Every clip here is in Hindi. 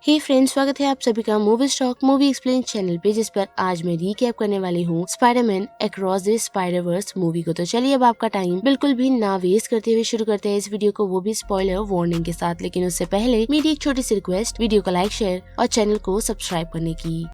हे फ्रेंड्स, स्वागत है आप सभी का movie stock movie explain channel पे, जिस पर आज मैं रीकैप करने वाली हूँ Spiderman across the spider-verse movie को। तो चलिए अब आपका टाइम बिल्कुल भी ना वेस्ट करते हुए शुरू करते हैं इस वीडियो को, वो भी स्पॉइलर वार्निंग के साथ। लेकिन उससे पहले मेरी एक छोटी सी रिक्वेस्ट, वीडियो को लाइक, शेयर और चैनल को सब्सक्राइब करने की।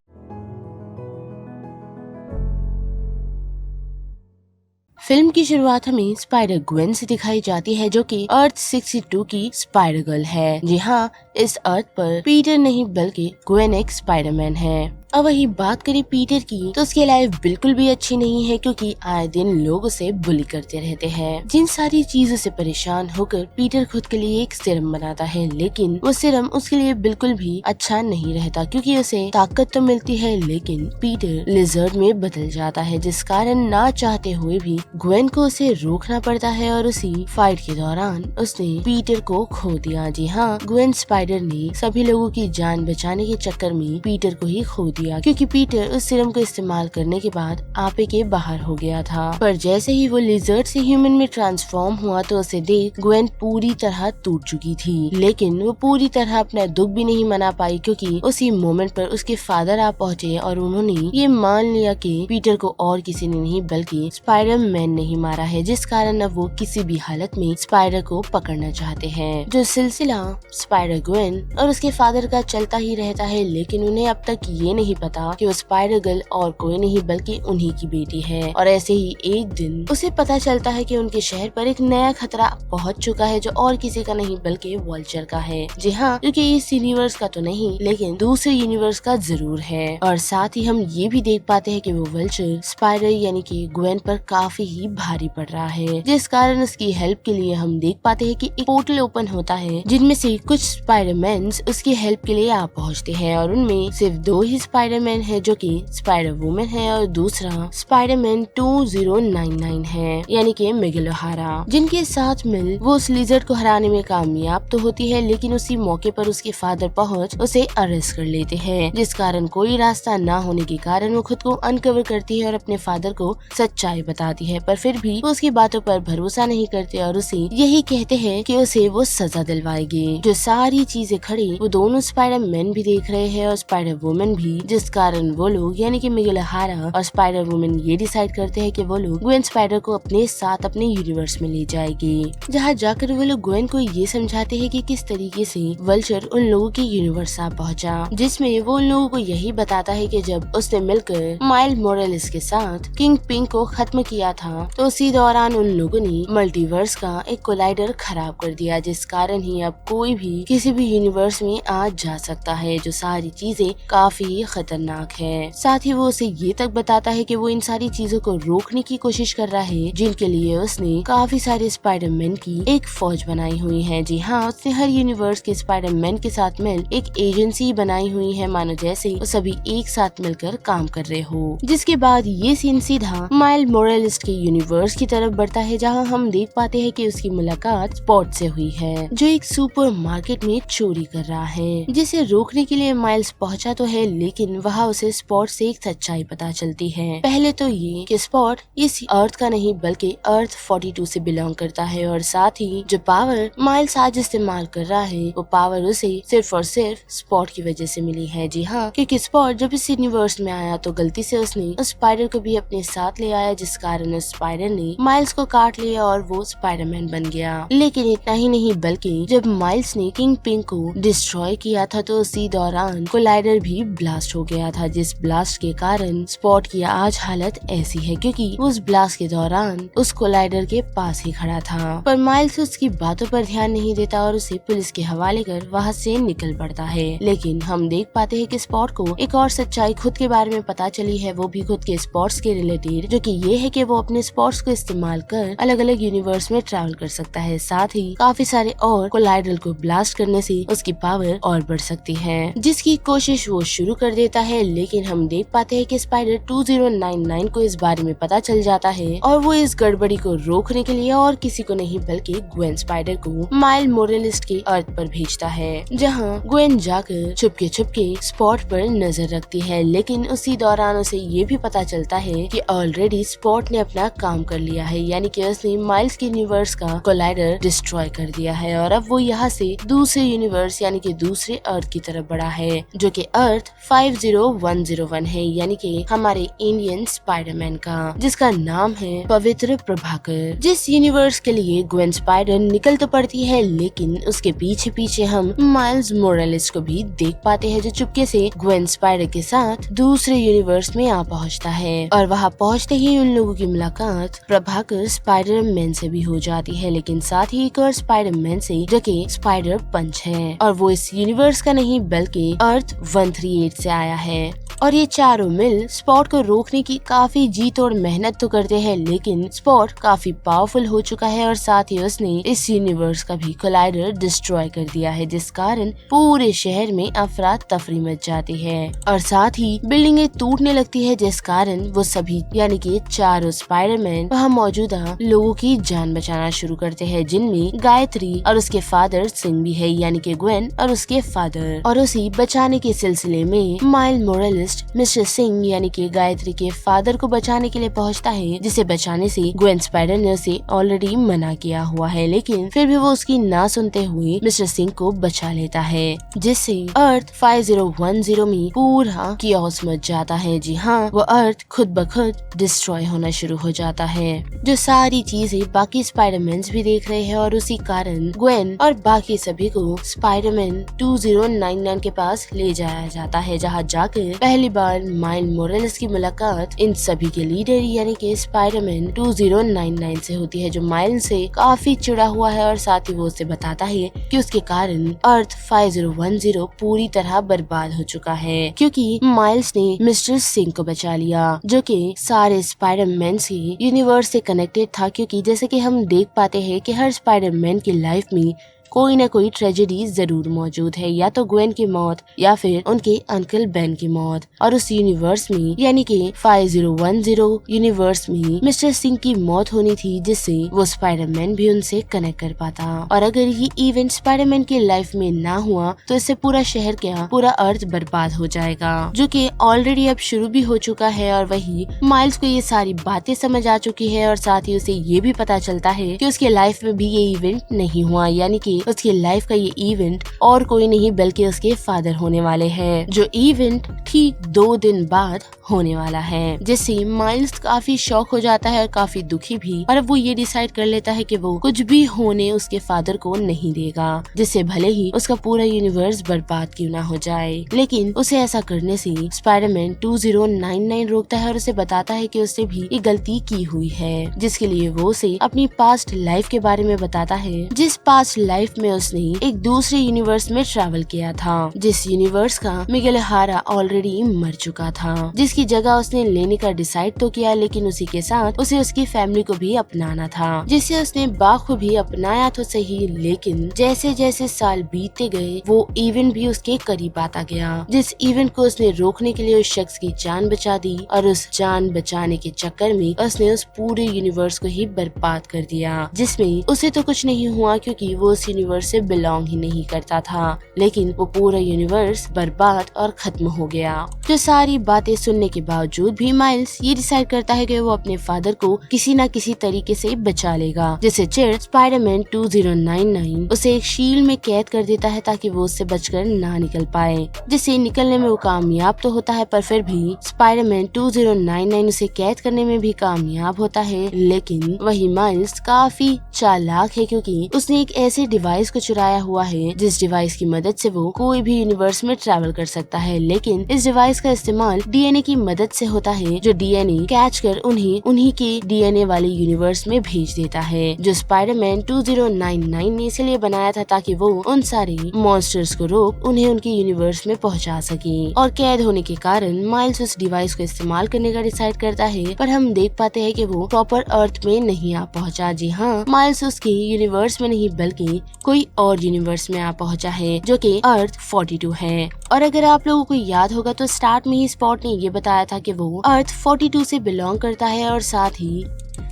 फिल्म की शुरुआत हमें स्पाइडर ग्वेन से दिखाई जाती है, जो कि अर्थ 62 की स्पाइडर गर्ल है। जी हाँ, इस अर्थ पर पीटर नहीं बल्कि ग्वेन एक स्पाइडरमैन है। अब वही बात करें पीटर की, तो उसकी लाइफ बिल्कुल भी अच्छी नहीं है, क्योंकि आए दिन लोग उसे बुली करते रहते हैं। जिन सारी चीजों से परेशान होकर पीटर खुद के लिए एक सीरम बनाता है, लेकिन वो सीरम उसके लिए बिल्कुल भी अच्छा नहीं रहता, क्योंकि उसे ताकत तो मिलती है लेकिन पीटर लिजर्ड में बदल जाता है, जिस कारण ना चाहते हुए भी ग्वेन को उसे रोकना पड़ता है। और उसी फाइट के दौरान उसने पीटर को खो दिया। जी हाँ, ग्वेन स्पाइडर ने सभी लोगों की जान बचाने के चक्कर में पीटर को ही खो दिया, क्योंकि पीटर उस सीरम को इस्तेमाल करने के बाद आपे के बाहर हो गया था। पर जैसे ही वो लिजर्ड से ह्यूमन में ट्रांसफॉर्म हुआ, तो उसे देख ग्वेन पूरी तरह टूट चुकी थी। लेकिन वो पूरी तरह अपना दुख भी नहीं मना पाई, क्योंकि उसी मोमेंट पर उसके फादर आ पहुँचे और उन्होंने ये मान लिया कि पीटर को और किसी ने नहीं बल्कि स्पाइडरमैन नहीं मारा है, जिस कारण अब वो किसी भी हालत में स्पाइडर को पकड़ना चाहते हैं। जो सिलसिला स्पाइडर ग्वेन और उसके फादर का चलता ही रहता है, लेकिन उन्हें अब तक ये नहीं पता कि वो स्पाइडर गर्ल और कोई नहीं बल्कि उन्हीं की बेटी है। और ऐसे ही एक दिन उसे पता चलता है कि उनके शहर पर एक नया खतरा पहुंच चुका है, जो और किसी का नहीं बल्कि वल्चर का है। जी हाँ, क्योंकि इस यूनिवर्स का तो नहीं लेकिन दूसरे यूनिवर्स का जरूर है। और साथ ही हम ये भी देख पाते हैं कि वो वल्चर स्पाइडर यानी कि ग्वेन पर काफी ही भारी पड़ रहा है, जिस कारण उसकी हेल्प के लिए हम देख पाते हैं कि एक पोर्टल ओपन होता है, जिनमें से कुछ स्पाइडरमैन्स उसकी हेल्प के लिए आ पहुंचते हैं। और उनमें सिर्फ 2 ही स्पाइडरमैन है, जो कि स्पाइडर वुमन है और दूसरा स्पाइडरमैन 2099 है, यानी कि मिगेल ओहारा, जिनके साथ मिल वो उस लिजर्ड को हराने में कामयाब तो होती है, लेकिन उसी मौके पर उसके फादर पहुंच उसे अरेस्ट कर लेते हैं, जिस कारण कोई रास्ता ना होने के कारण वो खुद को अनकवर करती है और अपने फादर को सच्चाई बताती है। पर फिर भी वो उसकी बातों पर भरोसा नहीं करते और उसे यही कहते हैं कि उसे वो सजा दिलवाएगी। जो सारी चीजें खड़ी वो दोनों स्पाइडरमैन भी देख रहे हैं और स्पाइडर वुमन भी, जिस कारण वो लोग यानी कि मिगेल ओहारा और स्पाइडर वुमन ये डिसाइड करते हैं कि वो लोग ग्वेन स्पाइडर को अपने साथ अपने यूनिवर्स में ले जाएगी, जहाँ जाकर वो लोग ग्वेन को ये समझाते हैं कि किस तरीके से वल्चर उन लोगों के यूनिवर्स आ पहुँचा, जिसमें वो उन लोगों को यही बताता है कि जब उसने मिलकर माइल्स मोरेलिस के साथ किंग पिंक को खत्म किया था, तो उसी दौरान उन लोगों ने मल्टीवर्स का एक कोलाइडर खराब कर दिया, जिस कारण ही अब कोई भी किसी भी यूनिवर्स में आ जा सकता है, जो सारी चीजें काफी खतरनाक है। साथ ही वो उसे ये तक बताता है कि वो इन सारी चीजों को रोकने की कोशिश कर रहा है, जिनके लिए उसने काफी सारे स्पाइडरमैन की एक फौज बनाई हुई है। जी हाँ, उसने हर यूनिवर्स के स्पाइडरमैन के साथ मिल एक एजेंसी बनाई हुई है, मानो जैसे वो सभी एक साथ मिलकर काम कर रहे हो। जिसके बाद ये सीन सीधा माइल्स मोरेलिस के यूनिवर्स की तरफ बढ़ता है, जहाँ हम देख पाते हैं कि उसकी मुलाकात स्पॉट से हुई है, जो एक सुपरमार्केट में चोरी कर रहा है। जिसे रोकने के लिए माइल्स पहुंचा तो है, लेकिन वहाँ उसे स्पॉट से एक सच्चाई पता चलती है। पहले तो ये कि स्पॉट इस अर्थ का नहीं बल्कि अर्थ 42 से बिलोंग करता है, और साथ ही जो पावर माइल्स आज इस्तेमाल कर रहा है वो पावर उसे सिर्फ और सिर्फ स्पॉट की वजह से मिली है। जी हाँ, क्योंकि स्पॉट जब इस यूनिवर्स में आया तो गलती से उसने उस स्पाइडर को भी अपने साथ ले आया, जिस कारण उस स्पाइडर ने माइल्स को काट लिया और वो स्पाइडरमैन बन गया। लेकिन इतना ही नहीं, बल्कि जब माइल्स ने किंग पिंक को डिस्ट्रॉय किया था, तो उसी दौरान कोलाइडर भी ब्लास्ट हो गया था, जिस ब्लास्ट के कारण स्पॉट की आज हालत ऐसी है, क्योंकि उस ब्लास्ट के दौरान उस कोलाइडर के पास ही खड़ा था। पर माइल्स उसकी बातों पर ध्यान नहीं देता और उसे पुलिस के हवाले कर वहाँ से निकल पड़ता है। लेकिन हम देख पाते हैं कि स्पॉट को एक और सच्चाई खुद के बारे में पता चली है, वो भी खुद के स्पॉट्स के रिलेटेड, जो कि ये है कि वो अपने स्पॉट्स को इस्तेमाल कर अलग अलग यूनिवर्स में ट्रैवल कर सकता है। साथ ही काफी सारे और कोलाइडर को ब्लास्ट करने से उसकी पावर और बढ़ सकती है, जिसकी कोशिश वो शुरू कर लेता है, लेकिन हम देख पाते हैं कि स्पाइडर 2099 को इस बारे में पता चल जाता है और वो इस गड़बड़ी को रोकने के लिए और किसी को नहीं बल्कि ग्वेन स्पाइडर को माइल मोरेलिस के अर्थ पर भेजता है, जहाँ ग्वेन जाकर छुपके स्पॉट पर नजर रखती है। लेकिन उसी दौरान उसे ये भी पता चलता है कि ऑलरेडी स्पॉट ने अपना काम कर लिया है, यानी कि उसने माइल्स के यूनिवर्स का कोलाइडर डिस्ट्रॉय कर दिया है और अब वो यहाँ से दूसरे यूनिवर्स यानी कि दूसरे अर्थ की तरफ बढ़ा है, जो कि अर्थ 50101 है, यानी कि हमारे इंडियन स्पाइडरमैन का, जिसका नाम है पवित्र प्रभाकर। जिस यूनिवर्स के लिए ग्वेन स्पाइडर निकल तो पड़ती है, लेकिन उसके पीछे पीछे हम माइल्स मोरेलिस को भी देख पाते हैं, जो चुपके से ग्वेन स्पाइडर के साथ दूसरे यूनिवर्स में आ पहुंचता है और वहां पहुंचते ही उन लोगों की मुलाकात प्रभाकर स्पाइडरमैन से भी हो जाती है, लेकिन साथ ही एक और स्पाइडरमैन से, जो कि स्पाइडर पंच है और वो इस यूनिवर्स का नहीं बल्कि अर्थ 138 से आया है। और ये चारों मिल स्पॉट को रोकने की काफी जी तोड़ मेहनत तो करते हैं, लेकिन स्पॉट काफी पावरफुल हो चुका है और साथ ही उसने इस यूनिवर्स का भी कोलाइडर डिस्ट्रॉय कर दिया है, जिस कारण पूरे शहर में अफरा तफरी मच जाती है और साथ ही बिल्डिंगें टूटने लगती है, जिस कारण वो सभी यानी कि चारों स्पाइडरमैन वहाँ मौजूदा लोगों की जान बचाना शुरू करते हैं, जिनमें गायत्री और उसके फादर सिंह भी है, यानी कि ग्वेन और उसके फादर। और उसी बचाने के सिलसिले में माइल मोरेलिस मिस्टर सिंह यानी कि गायत्री के फादर को बचाने के लिए पहुंचता है, जिसे बचाने से ग्वेन स्पाइडर ने उसे ऑलरेडी मना किया हुआ है, लेकिन फिर भी वो उसकी ना सुनते हुए मिस्टर सिंह को बचा लेता है, जिससे अर्थ 5010 में पूरा कियोस मच जाता है। जी हाँ, वो अर्थ खुद ब खुद डिस्ट्रॉय होना शुरू हो जाता है, जो सारी चीजें बाकी स्पाइडरमैन भी देख रहे हैं और उसी कारण ग्वेन और बाकी सभी को स्पाइडरमैन 2099 के पास ले जाया जाता है, जहाँ जाकर पहली बार माइल मोरेलिस की मुलाकात इन सभी के लीडर यानी कि स्पाइडरमैन 2099 से होती है, जो माइल से काफी चिढ़ा हुआ है और साथ ही वो उसे बताता है कि उसके कारण अर्थ 5010 पूरी तरह बर्बाद हो चुका है, क्योंकि माइल्स ने मिस्टर सिंह को बचा लिया, जो कि सारे स्पाइडरमैन से यूनिवर्स से कनेक्टेड था। क्योंकि जैसे कि हम देख पाते हैं कि हर स्पाइडरमैन की लाइफ में कोई न कोई ट्रेजेडी जरूर मौजूद है, या तो ग्वेन की मौत या फिर उनके अंकल बेन की मौत। और उस यूनिवर्स में यानी कि 5010 यूनिवर्स में मिस्टर सिंह की मौत होनी थी, जिससे वो स्पाइडरमैन भी उनसे कनेक्ट कर पाता। और अगर ये इवेंट स्पाइडरमैन की लाइफ में ना हुआ तो इससे पूरा शहर क्या पूरा अर्थ बर्बाद हो जाएगा, जो कि ऑलरेडी अब शुरू भी हो चुका है। और वही माइल्स को ये सारी बातें समझ आ चुकी है और साथ ही उसे ये भी पता चलता है कि उसके लाइफ में भी ये इवेंट नहीं हुआ, यानी कि उसकी लाइफ का ये इवेंट और कोई नहीं बल्कि उसके फादर होने वाले हैं, जो इवेंट ठीक 2 दिन बाद होने वाला है, जिससे माइल्स काफी शॉक हो जाता है और काफी दुखी भी। और अब वो ये डिसाइड कर लेता है कि वो कुछ भी होने उसके फादर को नहीं देगा, जिससे भले ही उसका पूरा यूनिवर्स बर्बाद क्यों ना हो जाए। लेकिन उसे ऐसा करने से स्पाइडरमैन 2099 रोकता है और उसे बताता है कि उसने भी एक गलती की हुई है, जिसके लिए वो उसे अपनी पास्ट लाइफ के बारे में बताता है, जिस पास्ट लाइफ में उसने एक दूसरे यूनिवर्स में ट्रैवल किया था, जिस यूनिवर्स का मिगेल हारा ऑलरेडी मर चुका था, जिसकी जगह उसने लेने का डिसाइड तो किया, लेकिन उसी के साथ उसे उसकी फैमिली को भी अपनाना था, जिसे उसने बाखू भी अपनाया तो सही, लेकिन जैसे जैसे साल बीतते गए वो इवेंट भी उसके करीब आता गया, जिस इवेंट को उसने रोकने के लिए उस शख्स की जान बचा दी और उस जान बचाने के चक्कर में उसने उस पूरे यूनिवर्स को ही बर्बाद कर दिया, जिसमें उसे तो कुछ नहीं हुआ क्योंकि वो उस यूनिवर्स से बिलोंग ही नहीं करता था, लेकिन वो पूरा यूनिवर्स बर्बाद और खत्म हो गया। जो सारी बातें सुनने के बावजूद भी माइल्स ये डिसाइड करता है कि वो अपने फादर को किसी न किसी तरीके से बचा लेगा, जिससे चिढ़ स्पाइडरमैन 2099 उसे एक शील्ड में कैद कर देता है ताकि वो उससे बचकर ना निकल पाए, जिससे निकलने में वो कामयाब तो होता है, पर फिर भी स्पाइडरमैन 2099 उसे कैद करने में भी कामयाब होता है। लेकिन वही माइल्स काफी चालाक है, क्योंकि उसने एक ऐसे डिवाइस को चुराया हुआ है जिस डिवाइस की मदद से वो कोई भी यूनिवर्स में ट्रैवल कर सकता है, लेकिन इस डिवाइस का इस्तेमाल डीएनए की मदद से होता है, जो डीएनए कैच कर उन्हीं के डीएनए वाले यूनिवर्स में भेज देता है, जो स्पाइडरमैन 2099 ने इसलिए बनाया था ताकि वो उन सारे मॉन्स्टर्स को रोक उन्हें उनके यूनिवर्स में पहुंचा सके। और कैद होने के कारण माइल्स उस डिवाइस को इस्तेमाल करने का डिसाइड करता है, पर हम देख पाते हैं कि वो प्रॉपर अर्थ में नहीं आ पहुंचा। जी हाँ, माइल्स उसके यूनिवर्स में नहीं बल्कि कोई और यूनिवर्स में आ पहुंचा है, जो कि अर्थ 42 है। और अगर आप लोगों को याद होगा तो स्टार्ट में ही स्पॉट ने ये बताया था कि वो अर्थ 42 से बिलोंग करता है और साथ ही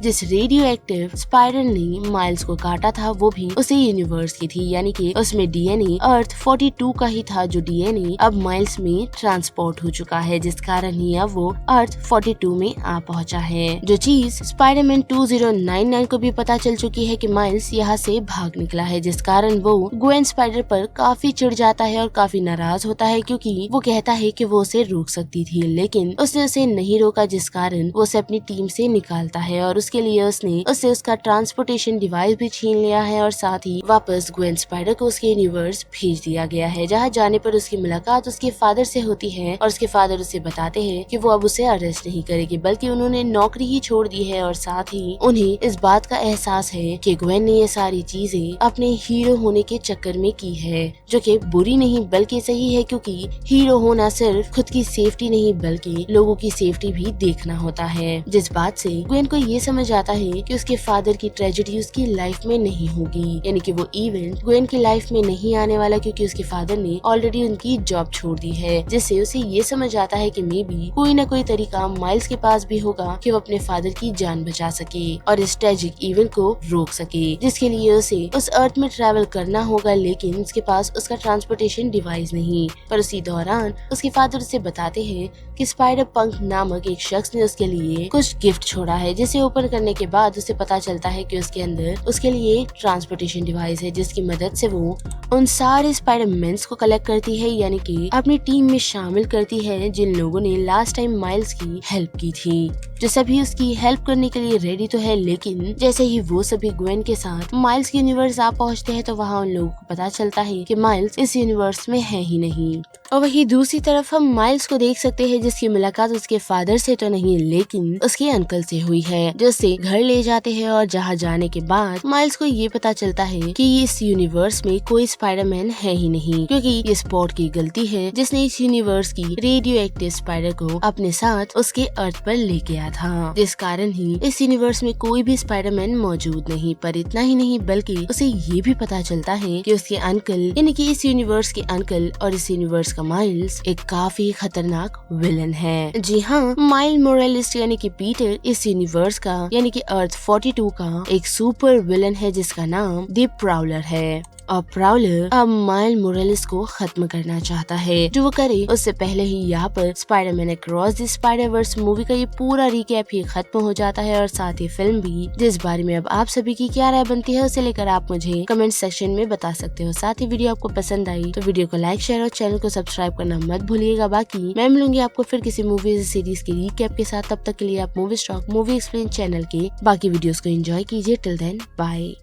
जिस रेडियो एक्टिव स्पाइडर ने माइल्स को काटा था वो भी उसी यूनिवर्स की थी, यानी कि उसमें डीएनए अर्थ 42 का ही था, जो डीएनए अब माइल्स में ट्रांसपोर्ट हो चुका है, जिस कारण ही अब वो अर्थ 42 में आ पहुंचा है। जो चीज स्पाइडरमैन 2099 को भी पता चल चुकी है कि माइल्स यहाँ से भाग निकला है, जिस कारण वो ग्वेन स्पाइडर पर काफी चिढ़ जाता है और काफी नाराज होता है, क्योंकि वो कहता है कि वो उसे रोक सकती थी लेकिन उसने उसे नहीं रोका, जिस कारण वो उसे अपनी टीम से निकालता है और उसके लिए उसने उससे उसका ट्रांसपोर्टेशन डिवाइस भी छीन लिया है और साथ ही वापस ग्वेन स्पाइडर को उसके यूनिवर्स भेज दिया गया है, जहाँ जाने पर उसकी मुलाकात उसके फादर से होती है और उसके फादर उसे बताते हैं कि वो अब उसे अरेस्ट नहीं करेगी बल्कि उन्होंने नौकरी ही छोड़ दी है और साथ ही उन्हें इस बात का एहसास है कि ग्वेन ने ये सारी चीजें अपने हीरो होने के चक्कर में की है, जो कि बुरी नहीं बल्कि सही है, क्योंकि हीरो होना सिर्फ खुद की सेफ्टी नहीं बल्कि लोगों की सेफ्टी भी देखना होता है। जिस बात से ग्वेन को ये समझ आता है कि उसके फादर की ट्रेजेडी उसकी लाइफ में नहीं होगी, यानी कि वो इवेंट ग्वेन की लाइफ में नहीं आने वाला, क्योंकि उसके फादर ने ऑलरेडी उनकी जॉब छोड़ दी है, जिससे उसे ये समझ आता है कि मे बी कोई ना कोई तरीका माइल्स के पास भी होगा कि वो अपने फादर की जान बचा सके और इस ट्रेजिक इवेंट को रोक सके, जिसके लिए उसे उस अर्थ में ट्रैवल करना होगा, लेकिन उसके पास उसका ट्रांसपोर्टेशन डिवाइस नहीं। पर उसी दौरान उसके फादर उसे बताते हैं कि स्पाइडर पंक नामक एक शख्स ने उसके लिए कुछ गिफ्ट छोड़ा है, जिसे ओपन करने के बाद उसे पता चलता है कि उसके अंदर उसके लिए ट्रांसपोर्टेशन डिवाइस है, जिसकी मदद से वो उन सारे स्पाइडरमैन्स को कलेक्ट करती है, यानी कि अपनी टीम में शामिल करती है जिन लोगों ने लास्ट टाइम माइल्स की हेल्प की थी, जो सभी उसकी हेल्प करने के लिए रेडी तो है, लेकिन जैसे ही वो सभी ग्वेन के साथ माइल्स के यूनिवर्स आ पहुंचते हैं तो वहाँ उन लोगों को पता चलता है कि माइल्स इस यूनिवर्स में है ही नहीं। और वही दूसरी तरफ हम माइल्स को देख सकते हैं जिसकी मुलाकात उसके फादर से तो नहीं लेकिन उसके अंकल से हुई है, जो उसे घर ले जाते हैं और जहाँ जाने के बाद माइल्स को ये पता चलता है कि इस यूनिवर्स में कोई स्पाइडरमैन है ही नहीं, क्योंकि ये स्पॉट की गलती है जिसने इस यूनिवर्स की रेडियो एक्टिव स्पाइडर को अपने साथ उसके अर्थ पर ले गया था, जिस कारण ही इस यूनिवर्स में कोई भी स्पाइडरमैन मौजूद नहीं। पर इतना ही नहीं बल्कि उसे ये भी पता चलता है कि उसके अंकल यानी कि इस यूनिवर्स के अंकल और इस यूनिवर्स का माइल्स एक काफी खतरनाक विलन है। जी हाँ, माइल मोरेलिस यानी कि पीटर इस यूनिवर्स का यानी कि अर्थ 42 का एक सुपर विलन है जिसका नाम द प्राउलर है। और प्राउलर अब माइल मोरेलिस को खत्म करना चाहता है। जो वो करे उससे पहले ही यहाँ पर Spiderman across the Spider-Verse movie का ये पूरा रिकैप ही खत्म हो जाता है और साथ ही फिल्म भी, जिस बारे में अब आप सभी की क्या राय बनती है उसे लेकर आप मुझे कमेंट सेक्शन में बता सकते हो। साथ ही वीडियो आपको पसंद आई तो वीडियो को लाइक शेयर और चैनल को सब्सक्राइब करना मत भूलिएगा। बाकी मैं मिलूंगी आपको फिर किसी मूवीज सीरीज के रिकैप के साथ। तब तक के लिए आप movie stock movie explain channel के बाकी वीडियोस को एंजॉय कीजिए। Till then bye.